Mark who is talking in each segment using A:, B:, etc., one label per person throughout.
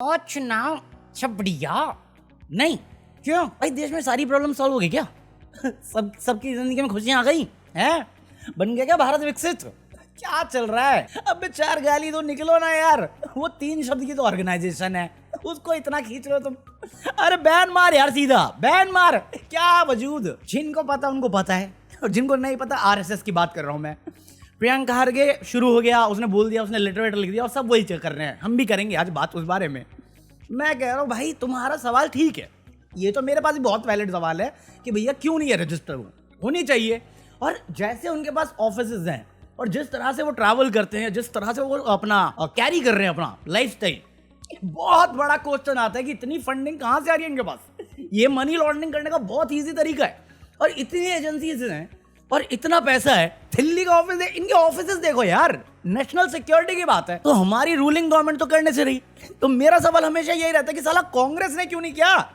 A: और चुनाव सब बढ़िया नहीं। क्यों भाई, देश में सारी प्रॉब्लम सॉल्व हो गई क्या? सबकी जिंदगी में खुशियां आ गई हैं? बन गया क्या भारत विकसित? क्या चल रहा है? अब 4 गाली तो निकलो ना यार। वो 3 शब्द की तो ऑर्गेनाइजेशन है, उसको इतना खींच रहे हो तुम। अरे बैन मार यार, सीधा बैन मार। क्या वजूद, जिनको पता उनको पता है, और जिनको नहीं पता, आरएसएस की बात कर रहा हूं मैं। प्रियंका खरगे शुरू हो गया, उसने बोल दिया, उसने लेटर वेटर लिख दिया, और सब वही कर रहे हैं। हम भी करेंगे आज बात उस बारे में। मैं कह रहा हूँ भाई, तुम्हारा सवाल ठीक है, ये तो मेरे पास भी बहुत वैलिड सवाल है कि भैया क्यों नहीं है रजिस्टर, होनी चाहिए। और जैसे उनके पास ऑफिसेज हैं और जिस तरह से वो ट्रैवल करते हैं, जिस तरह से वो अपना कैरी कर रहे हैं अपना लाइफस्टाइल, बहुत बड़ा क्वेश्चन आता है कि इतनी फंडिंग कहां से आ रही है इनके पास। ये मनी लॉन्ड्रिंग करने का बहुत इजी तरीका है, और इतनी एजेंसीज हैं और इतना पैसा है। दिल्ली का ऑफिस है, इनके ऑफिसेज देखो यार, नेशनल सिक्योरिटी की बात है तो हमारी रूलिंग गवर्नमेंट तो करने से रही। तो मेरा सवाल हमेशा यही रहता है कि साला कांग्रेस ने क्यों नहीं किया?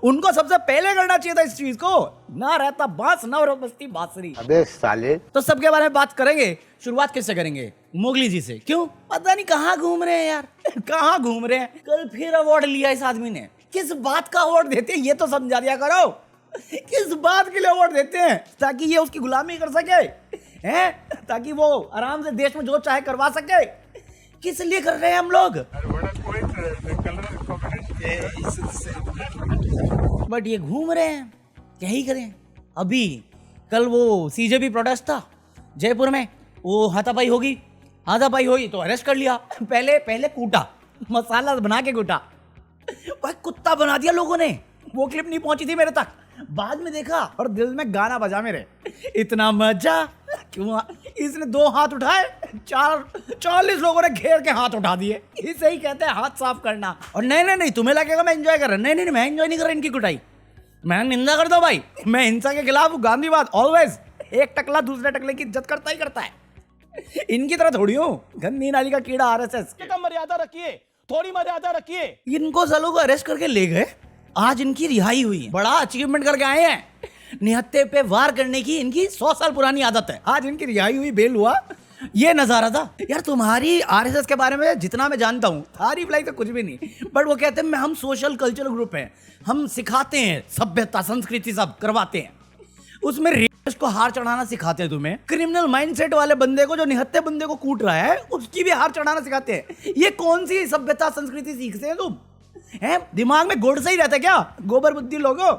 A: उनको सबसे पहले करना चाहिए था इस चीज को। ना रहता बांस, ना बस्ती बांसुरी।
B: अबे साले।
A: तो सबके बारे में बात करेंगे। शुरुआत किससे करेंगे? मोगली जी से। क्यों? पता नहीं कहाँ घूम रहे हैं यार, कहाँ घूम रहे हैं। कल फिर अवार्ड लिया इस आदमी ने। किस बात का अवार्ड देते हैं ये तो समझा दिया करो। किस बात के लिए अवार्ड देते हैं? ताकि ये उसकी गुलामी कर सके, हैं? ताकि वो आराम से देश में जो चाहे करवा सके। किस लिए कर रहे हैं हम लोग? बट ये घूम रहे हैं, क्या ही करें। अभी कल वो सीजेपी प्रोटेस्ट था जयपुर में, वो हाथापाई होगी, हाथापाई हुई तो अरेस्ट कर लिया। पहले कूटा, मसाला बना के कूटा, भाई कुत्ता बना दिया लोगों ने। वो क्लिप नहीं पहुंची थी मेरे तक, बाद में देखा और दिल में गाना बजा मेरे, इतना मजा क्यों। इसने 2 हाथ उठाए, 40 लोगों ने घेर के हाथ उठा दिए। इसे ही कहते हैं हाथ साफ करना। और नहीं तुम्हें लगेगा मैं एंजॉय कर रहा हूं। नहीं मैं एंजॉय नहीं कर रहा इनकी कुटाई, मैं निंदा करता हूं भाई। मैं हिंसा के खिलाफ हूं, गांधीवाद ऑलवेज। एक टकला दूसरे टकले की इज्जत करता ही करता है। इनकी तरह थोड़ी हूं, गंदी नाली का कीड़ा आरएसएस।
C: मर्यादा रखिए, थोड़ी मर्यादा रखिए।
A: इनको सालों को अरेस्ट करके ले गए, आज इनकी रिहाई हुई है। बड़ा अचीवमेंट करके आए हैं। निहत्थे पे वार करने की इनकी 100 साल पुरानी आदत है। आज इनकी रिहाई हुई, बेल हुआ, ये नजारा था यार। तुम्हारी आरएसएस के बारे में जितना मैं जानता हूँ, तारीफ लाइक तो कुछ भी नहीं, बट वो कहते हैं हम सोशल कल्चरल ग्रुप हैं, हम सिखाते हैं सभ्यता संस्कृति सब करवाते हैं। उसमें रेपिस्ट को हार चढ़ाना सिखाते हैं तुम्हें। क्रिमिनल माइंडसेट वाले बंदे को, जो निहत्थे बंदे को कूट रहा है, उसकी भी हार चढ़ाना सिखाते हैं। ये कौन सी सभ्यता संस्कृति सीखते हैं तुम? हैं? दिमाग में गुड़ से ही रहता है क्या? गोबर बुद्धि लोगों,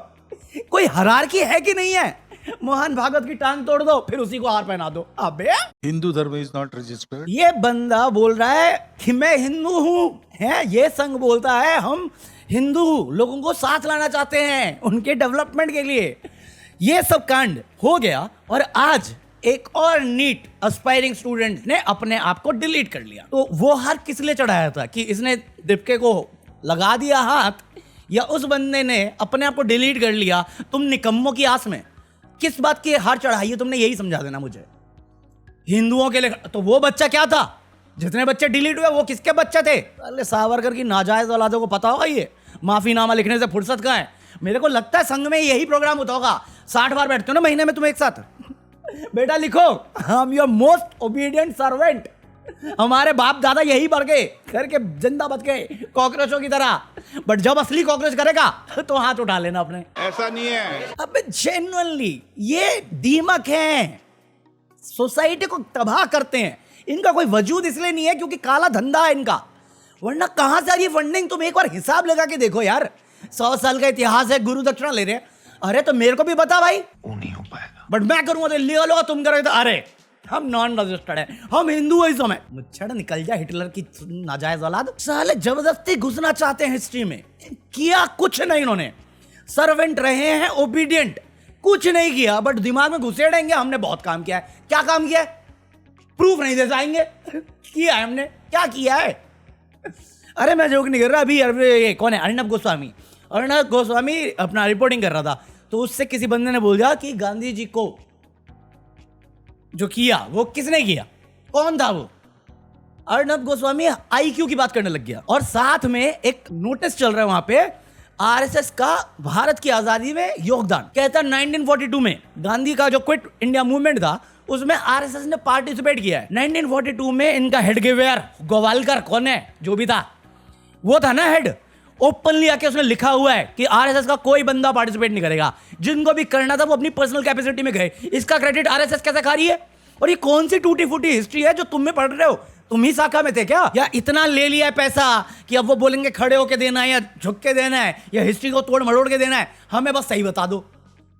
A: कोई हरारकी है कि नहीं है? मोहन भागवत की टांग तोड़ दो, फिर उसी को हार पहना दो। अबे
D: हिंदू धर्म इज नॉट रजिस्टर्ड।
A: ये बंदा बोल रहा है कि मैं हिंदू हूं, है? ये संघ बोलता है हम हिंदू लोगों को साथ लाना चाहते हैं उनके डेवलपमेंट के लिए। ये सब कांड हो गया, और आज एक और नीट एस्पायरिंग स्टूडेंट ने अपने आप को डिलीट कर लिया। तो वो हार किस लिए चढ़ाया था? कि इसने दीपके को लगा दिया हाथ, या उस बंदे ने अपने आप को डिलीट कर लिया? तुम निकम्मों की आस में किस बात की हार चढ़ाई है तुमने, यही समझा देना मुझे। हिंदुओं के लिए तो वो बच्चा क्या था? जितने बच्चे डिलीट हुए वो किसके बच्चे थे? अरे सावरकर की नाजायज औलादों को पता होगा ये माफीनामा लिखने से फुर्सत कहाँ है। मेरे को लगता है संघ में यही प्रोग्राम होता होगा। 60 बार बैठते हो ना महीने में तुम एक साथ, बेटा लिखो I am your most obedient servant. हमारे बाप दादा यही बढ़ गए करके जिंदा बच गए कॉकरोचों की तरह। बट जब असली कॉकरोच करेगा तो हाथ उठा लेना अपने।
D: ऐसा नहीं है।
A: अबे जेन्युइनली ये दीमक हैं, सोसाइटी को तबाह करते हैं। इनका कोई वजूद इसलिए नहीं है क्योंकि काला धंधा है इनका, वरना कहां से आ रही फंडिंग? तुम एक बार हिसाब लगा के देखो यार। 100 साल का इतिहास है, गुरु दक्षिणा ले रहे हैं। अरे तो मेरे को भी बता भाई।
D: वो नहीं हो पाएगा।
A: बट मैं करूंगा तो लीगल होगा, तुम करोगे तो अरे हम नॉन रजिस्टर्ड हैं, हम हिंदू हैं। समय मुच्छड़ निकल जा हिटलर की नाजायज औलाद। साले जबरदस्ती घुसना चाहते हैं हिस्ट्री में। किया कुछ नहीं इन्होंने, सर्वेंट रहे हैं, ओबीडियंट, कुछ नहीं किया। बट दिमाग में घुसेड़ेंगे हमने बहुत काम किया है। क्या काम किया है? प्रूफ नहीं दे पाएंगे। किया है हमने, क्या किया है? अरे मैं जोक नहीं कर रहा। अभी ये कौन है, अर्णब गोस्वामी। अर्णब गोस्वामी अपना रिपोर्टिंग कर रहा था, तो उससे किसी बंदे ने बोल दिया कि गांधी जी को जो किया वो किसने किया, कौन था वो? अर्णब गोस्वामी आईक्यू की बात करने लग गया, और साथ में एक नोटिस चल रहा है वहां पे आरएसएस का भारत की आजादी में योगदान। कहता है 1942 में गांधी का जो क्विट इंडिया मूवमेंट था उसमें आरएसएस ने पार्टिसिपेट किया है। 1942 में इनका हेड गिवेयर गोवालकर कौन है जो भी था, वो था ना हेड, ओपनली आके उसने लिखा हुआ है कि आरएसएस का कोई बंदा पार्टिसिपेट नहीं करेगा, जिनको भी करना था वो अपनी पर्सनल कैपेसिटी में गए। इसका क्रेडिट आरएसएस कैसे खा रही है? और ये कौन सी टूटी फूटी हिस्ट्री है जो तुम में पढ़ रहे हो? तुम ही शाखा में थे क्या? या इतना ले लिया है पैसा कि अब वो बोलेंगे खड़े होके देना है या झुक के देना है या हिस्ट्री को तोड़ मरोड़ के देना है? हमें बस सही बता दो,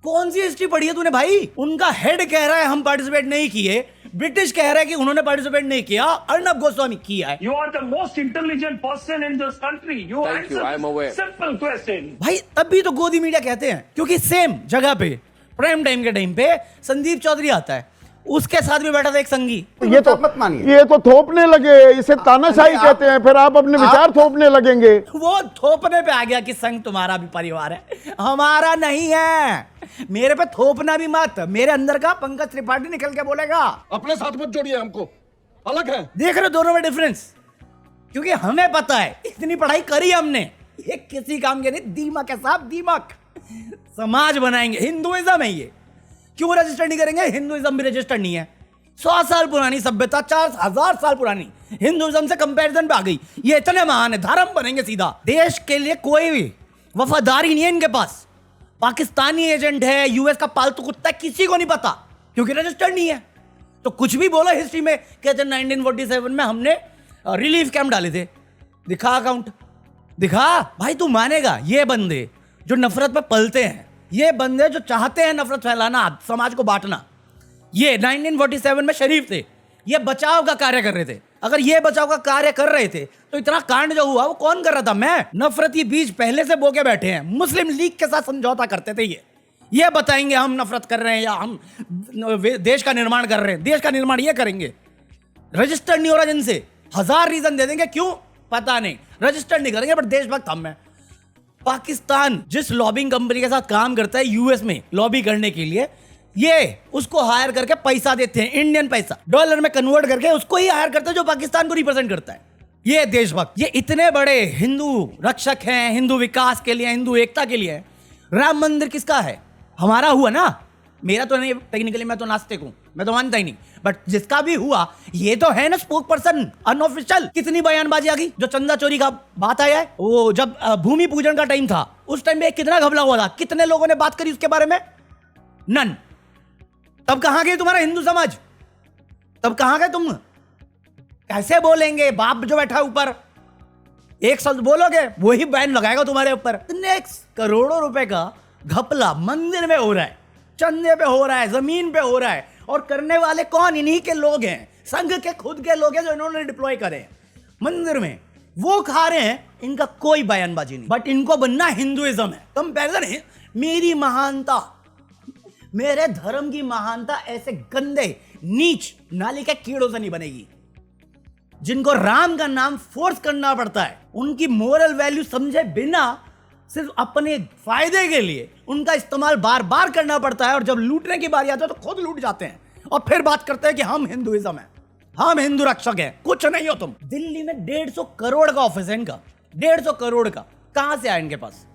A: कौन सी हिस्ट्री पढ़ी है तूने भाई? उनका हेड कह रहा है हम पार्टिसिपेट नहीं किए, ब्रिटिश कह रहा है कि उन्होंने पार्टिसिपेट नहीं किया, अर्नब गोस्वामी किया है।
B: You are the most intelligent person in this country. You
E: Thank you, I am aware.
B: Simple question.
A: भाई तब भी तो गोदी मीडिया कहते हैं, क्योंकि सेम जगह पे प्राइम टाइम के टाइम पे संदीप चौधरी आता है, उसके साथ भी बैठा था एक संगी।
F: ये तो मत मानिए, ये तो थोपने लगे, इसे तानाशाही कहते हैं। फिर आप अपने विचार थोपने लगेंगे।
A: वो थोपने पे आ गया कि संघ तुम्हारा भी परिवार है, हमारा नहीं है। मेरे पे थोपना भी मत, मेरे अंदर का पंकज त्रिपाठी निकल के बोलेगा।
C: अपने साथ मत जोड़िए, हमको अलग है।
A: देख रहे हो दोनों में डिफरेंस? क्योंकि हमें पता है, इतनी पढ़ाई करी हमने, ये किसी काम के नहीं। दीमक है साहब, दीमक। समाज बनाएंगे, हिंदुइज्म है ये। क्यों रजिस्टर नहीं करेंगे? हिंदुइज्म भी रजिस्टर नहीं है। 100 साल पुरानी सभ्यता 4000 साल पुरानी हिंदुइज्म से कंपैरिजन पे आ गई। ये इतने महान है, धर्म बनेंगे सीधा। देश के लिए कोई भी वफादारी नहीं है इनके पास। पाकिस्तानी एजेंट है, यूएस का पालतू कुत्ता है, किसी को नहीं पता, क्योंकि रजिस्टर्ड नहीं है। तो कुछ भी बोला हिस्ट्री में, कहते 1947 में हमने रिलीफ कैंप डाले थे। दिखा अकाउंट, दिखा। भाई तू मानेगा, ये बंदे जो नफरत पे पलते हैं, ये बंदे जो चाहते हैं नफरत फैलाना, समाज को बांटना, ये 1947 में शरीफ थे, ये बचाव का कार्य कर रहे थे। अगर ये बचाव का कार्य कर रहे थे तो इतना कांड जो हुआ वो कौन कर रहा था? मैं। नफरती बीज पहले से बोके बैठे हैं, मुस्लिम लीग के साथ समझौता करते थे। ये बताएंगे हम नफरत कर रहे हैं या हम देश का निर्माण कर रहे हैं। देश का निर्माण ये करेंगे, रजिस्टर्ड नहीं हो रहा जिनसे, 1000 रीजन दे देंगे, क्यों पता नहीं, रजिस्टर्ड नहीं करेंगे, बट देशभक्त हम हैं। पाकिस्तान जिस लॉबिंग कंपनी के साथ काम करता है यूएस में लॉबी करने के लिए, ये उसको हायर करके पैसा देते हैं, इंडियन पैसा डॉलर में कन्वर्ट करके उसको ही हायर करते हैं जो पाकिस्तान को रिप्रेजेंट करता है। ये देशभक्त, ये इतने बड़े हिंदू रक्षक हैं, हिंदू विकास के लिए, हिंदू एकता के लिए। राम मंदिर किसका है? हमारा हुआ ना, मेरा तो नहीं, टेक्निकली मैं तो नास्तिक हूं, मैं तो मानता ही नहीं, बट जिसका भी हुआ ये तो है ना स्पोक पर्सन, अनऑफिशियल। कितनी बयानबाजी आ गई, जो चंदा चोरी का बात आया है, वो जब भूमि पूजन का टाइम था उस टाइम पे कितना घबला हुआ था, कितने लोगों ने बात करी उसके बारे में? नन। तब कहां गए तुम्हारा हिंदू समाज? तब कहां गए तुम? कैसे बोलेंगे? बाप जो बैठा ऊपर, एक शब्द बोलोगे वही बैन लगाएगा तुम्हारे ऊपर। नेक्स्ट, करोड़ों रुपए का घपला मंदिर में हो रहा है, चंदे पे हो रहा है, जमीन पे हो रहा है, और करने वाले कौन? इन्हीं के लोग हैं, संघ के खुद के लोग हैं जो इन्होंने डिप्लॉय करे हैं मंदिर में, वो खा रहे हैं। इनका कोई बयानबाजी नहीं, बट इनको बनना हिंदुइज्म है। कंपैरिजन है, मेरी महानता, मेरे धर्म की महानता ऐसे गंदे नीच नाली के कीड़ों से नहीं बनेगी। जिनको राम का नाम फोर्स करना पड़ता है, उनकी मोरल वैल्यू समझे बिना सिर्फ अपने फायदे के लिए उनका इस्तेमाल बार बार करना पड़ता है, और जब लूटने की बारी आती है तो खुद लूट जाते हैं और फिर बात करते हैं कि हम हिंदुइज्म है, हम हिंदू रक्षक हैं। कुछ नहीं हो तुम। दिल्ली में 150 करोड़ का ऑफिस है इनका, 150 करोड़ का। कहां से आया इनके पास?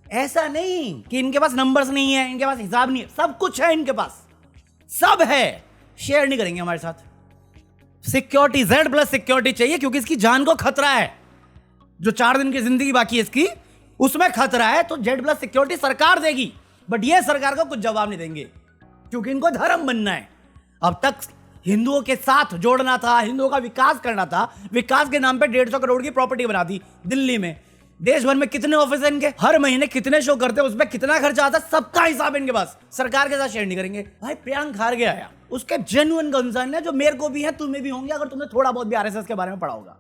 A: ऐसा नहीं कि इनके पास नंबर्स नहीं है, इनके पास हिसाब नहीं है, सब कुछ है इनके पास, सब है। शेयर नहीं करेंगे हमारे साथ। सिक्योरिटी, Z+ सिक्योरिटी चाहिए, क्योंकि इसकी जान को खतरा है। जो 4 दिन की जिंदगी बाकी है इसकी, उसमें खतरा है, तो Z+ सिक्योरिटी सरकार देगी, बट ये सरकार को कुछ जवाब नहीं देंगे, क्योंकि इनको धर्म बनना है। अब तक हिंदुओं के साथ जोड़ना था, हिंदुओं का विकास करना था, विकास के नाम पे 150 करोड़ की प्रॉपर्टी बना दी दिल्ली में। देश भर में कितने ऑफिस हैं इनके, हर महीने कितने शो करते हैं, उसमें कितना खर्चा आता है, सबका हिसाब इनके पास। सरकार के साथ शेयर नहीं करेंगे। भाई प्रियंक खारगे आया, उसके जेन्युइन कंसर्न है, जो मेरे को भी है, तुम्हें भी होंगे अगर तुमने थोड़ा बहुत भी आरएसएस के बारे में पढ़ा होगा।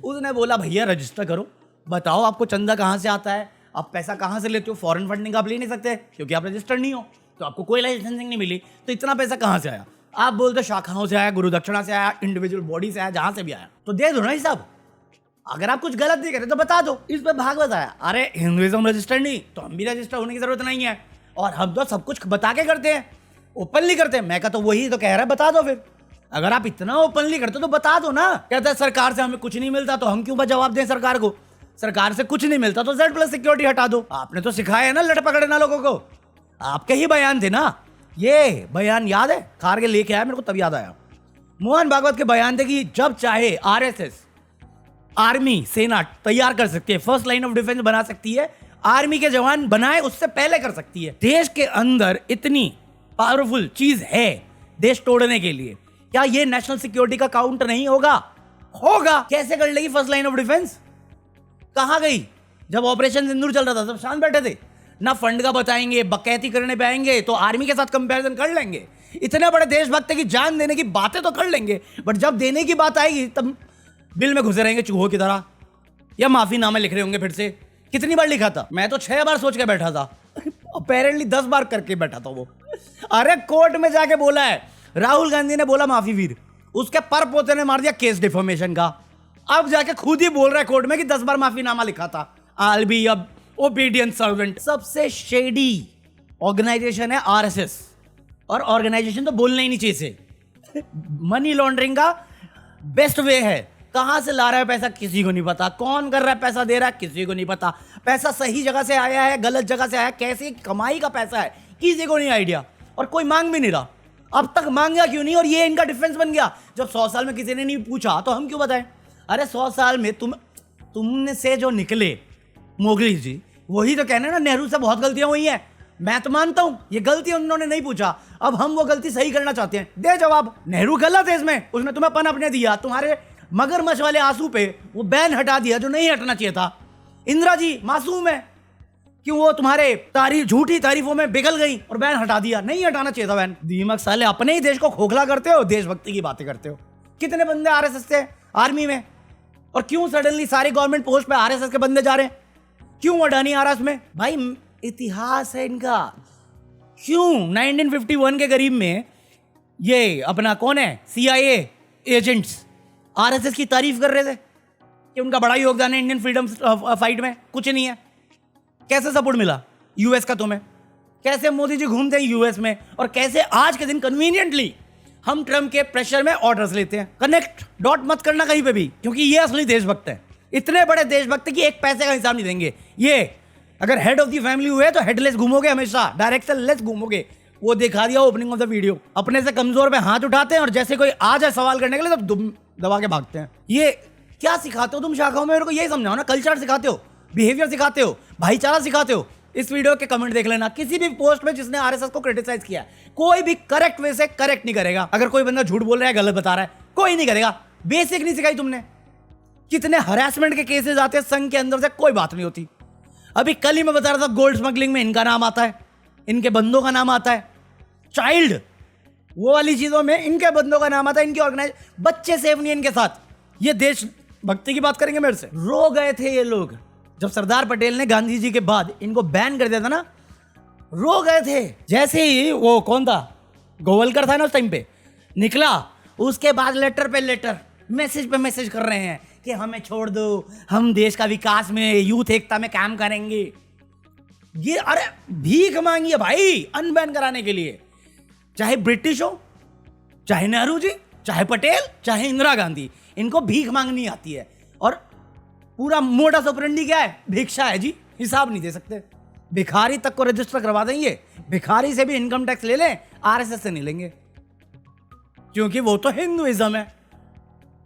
A: उसने बोला भैया रजिस्टर करो, बताओ आपको चंदा कहां से आता है, आप पैसा कहां से लेते हो? फॉरेन फंडिंग आप ले नहीं सकते क्योंकि आप रजिस्टर्ड नहीं हो, तो आपको कोई लाइसेंसिंग नहीं मिली, तो इतना पैसा कहां से आया? आप बोलते शाखाओं से आया, गुरु दक्षिणा से आया, इंडिविजुअल बॉडी से आया, जहां से भी आया, तो दे दो ना हिसाब। अगर आप कुछ गलत नहीं करते तो बता दो। इस पे भाग बताया, अरे हिंदुइज्म रजिस्टर्ड नहीं तो हम भी रजिस्टर होने की जरूरत नहीं है, और हम तो सब कुछ बता के करते हैं, ओपनली करते हैं। मैं कहता वही तो कह रहा है, बता दो फिर। अगर आप इतना ओपनली करते तो बता दो ना। कहता है सरकार से हमें कुछ नहीं मिलता, तो हम क्यों जवाब दें सरकार को? सरकार से कुछ नहीं मिलता तो Z+ सिक्योरिटी हटा दो। आपने तो सिखाया है ना लड़ पकड़ना लोगों को, आपके ही बयान थे ना। ये बयान याद है, खारगे लेके आया, मेरे को तब याद आया। मोहन भागवत के बयान थे कि जब चाहे आरएसएस आर्मी सेना तैयार कर सकती है, फर्स्ट लाइन ऑफ डिफेंस बना सकती है, आर्मी के जवान बनाए उससे पहले कर सकती है। देश के अंदर इतनी पावरफुल चीज है देश तोड़ने के लिए, क्या ये नेशनल सिक्योरिटी का काउंट नहीं होगा? होगा। कैसे कर लेगी फर्स्ट लाइन ऑफ डिफेंस? कहां गई? जब ऑपरेशन सिंदूर चल रहा था सब शांत बैठे थे। ना फंड का बताएंगे, बकैती करने पे आएंगे तो आर्मी के साथ कंपैरिजन कर लेंगे। इतने बड़े देशभक्त की जान देने की बातें तो कर लेंगे, बट जब देने की बात आएगी तब बिल में घुसे रहेंगे चूहों की तरह, या माफीनामा लिख रहे होंगे फिर से। कितनी बार लिखा था? मैं तो 6 बार सोच के बैठा था, अपेरेंटली 10 बार करके बैठा था वो। अरे कोर्ट में जाके बोला है, राहुल गांधी ने बोला माफी वीर, उसके पर पोते ने मार दिया केस डिफॉर्मेशन का। अब जाके खुद ही बोल रहा है कोर्ट में कि 10 बार माफीनामा लिखा था। I'll be a obedient servant। सबसे शेडी ऑर्गेनाइजेशन है आरएसएस, और ऑर्गेनाइजेशन तो बोलना ही नहीं चाहिए से। मनी लॉन्ड्रिंग का बेस्ट वे है। कहां से ला रहा है पैसा किसी को नहीं पता, कौन कर रहा है पैसा दे रहा है किसी को नहीं पता, पैसा सही जगह से आया है गलत जगह से आया, कैसे कमाई का पैसा है किसी को नहीं आइडिया, और कोई मांग भी नहीं रहा। अब तक मांगा क्यों नहीं? और ये इनका डिफेंस बन गया। जब 100 साल में किसी ने नहीं पूछा तो हम क्यों बताएं? अरे 100 साल में तुमने से जो निकले मोगली जी, वही तो कहने ना नेहरू से बहुत गलतियां हुई हैं। मैं तो मानता हूं ये गलती उन्होंने नहीं पूछा, अब हम वो गलती सही करना चाहते हैं। दे जवाब। नेहरू गलत है इसमें, उसने तुम्हें पन अपने दिया, तुम्हारे मगरमच्छ वाले आंसू पे वो बैन हटा दिया जो नहीं हटना चाहिए था। इंदिरा जी मासूम है, क्यों वो तुम्हारे झूठी तारीफों में पिघल गई और बैन हटा दिया, नहीं हटाना चाहिए था बैन। दीमक साले अपने ही देश को खोखला करते हो, देशभक्ति की बातें करते हो। कितने बंदे आरएसएस से आर्मी में, और क्यों सडनली सारे गवर्नमेंट पोस्ट पे आरएसएस के बंदे जा रहे हैं? क्यों अडानी आ रहा है उसमें? भाई इतिहास है इनका। क्यों 1951 के करीब में ये अपना कौन है CIA एजेंट्स आरएसएस की तारीफ कर रहे थे कि उनका बड़ा योगदान है इंडियन फ्रीडम फाइट में? कुछ नहीं है। कैसे सपोर्ट मिला यूएस का तुम्हें? कैसे मोदी जी घूमते हैं यूएस में, और कैसे आज के दिन कन्वीनियंटली हम ट्रम्प के प्रेशर में ऑर्डर्स लेते हैं? कनेक्ट डॉट मत करना कहीं पे भी, क्योंकि ये असली देशभक्त है। इतने बड़े देशभक्त की एक पैसे का हिसाब नहीं देंगे। ये अगर हेड ऑफ द फैमिली हुए तो हेडलेस घूमोगे, हमेशा डायरेक्शन लेस घूमोगे। वो दिखा दिया ओपनिंग ऑफ द वीडियो। अपने से कमजोर पे हाथ उठाते हैं और जैसे कोई आ जाए सवाल करने के लिए तो दबा के भागते हैं। ये क्या सिखाते हो तुम शाखाओं में? मेरे को यही समझाओ ना। कल्चर सिखाते हो, बिहेवियर सिखाते हो, भाईचारा सिखाते हो? इस वीडियो के कमेंट देख लेना, किसी भी पोस्ट में जिसने आरएसएस को क्रिटिसाइज किया कोई भी करेक्ट वे से करेक्ट नहीं करेगा। अगर कोई बंदा झूठ बोल रहा है, गलत बता रहा है, कोई नहीं करेगा। बेसिक नहीं सिखाई तुमने। कितने हरासमेंट के केसेस आते हैं संघ के अंदर से, कोई बात नहीं होती। अभी कल ही मैं बता रहा था गोल्ड स्मगलिंग में इनका नाम आता है, इनके बंदों का नाम आता है। चाइल्ड वो वाली चीजों में इनके बंदों का नाम आता है, इनकी ऑर्गेनाइज। बच्चे सेफ नहीं इनके साथ। ये देश भक्ति की बात करेंगे मेरे से? रो गए थे ये लोग जब सरदार पटेल ने गांधी जी के बाद इनको बैन कर दिया था ना, रो गए थे। जैसे ही वो कौन था, गोवलकर था ना उस टाइम पे, निकला, उसके बाद लेटर पे लेटर, मैसेज पे मैसेज कर रहे हैं कि हमें छोड़ दो, हम देश का विकास में, यूथ एकता में काम करेंगे। ये अरे भीख मांगी है भाई अनबैन कराने के लिए। चाहे ब्रिटिश हो, चाहे नेहरू जी, चाहे पटेल, चाहे इंदिरा गांधी, इनको भीख मांगनी आती है। और पूरा मोटा ऑपरेंडी क्या है? भिक्षा है जी, हिसाब नहीं दे सकते। भिखारी तक को रजिस्टर करवा देंगे, भिखारी से भी इनकम टैक्स ले लें, आरएसएस से नहीं लेंगे, क्योंकि वो तो हिंदुइज्म है।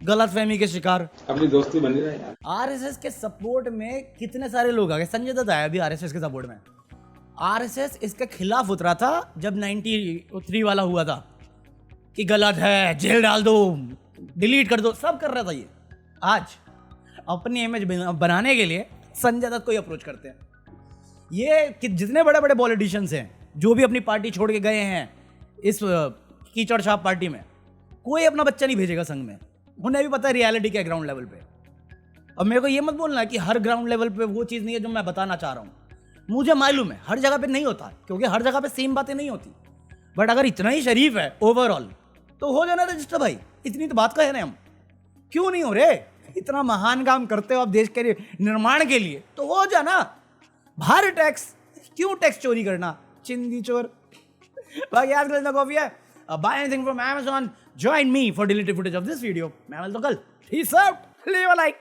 A: गलतफहमी के शिकार।
E: अपनी दोस्ती बनी रहे यार।
A: आरएसएस के सपोर्ट में कितने सारे लोग आ गए। संजय दत्त आया अभी आरएसएस के सपोर्ट में। आरएसएस इसके खिलाफ उतरा था जब 93 वाला हुआ था कि गलत है, जेल डाल दो, डिलीट कर दो, सब कर रहा था ये। आज अपनी इमेज बनाने के लिए संजय दत्त को ही अप्रोच करते हैं। ये कि जितने बड़े बड़े पॉलिटिशियंस हैं जो भी अपनी पार्टी छोड़ के गए हैं इस कीचड़ छाप पार्टी में, कोई अपना बच्चा नहीं भेजेगा संघ में। उन्हें भी पता है रियलिटी क्या है ग्राउंड लेवल पे। अब मेरे को ये मत बोलना कि हर ग्राउंड लेवल पे वो चीज़ नहीं है जो मैं बताना चाह रहा हूँ। मुझे मालूम है हर जगह पे नहीं होता, क्योंकि हर जगह पे सेम बातें नहीं होती। बट अगर इतना ही शरीफ है ओवरऑल तो हो जाना रजिस्टर भाई। इतनी तो बात कहे ना हम, क्यों नहीं हो रहे? इतना महान काम करते हो आप देश के निर्माण के लिए, तो हो जाना। बाहर टैक्स क्यों, टैक्स चोरी करना, चिंदी चोर। बाकी आज कल कॉफी है। Buy anything from Amazon. Join me for deleted footage of this video. मैं तो कल. Peace out. Leave a like.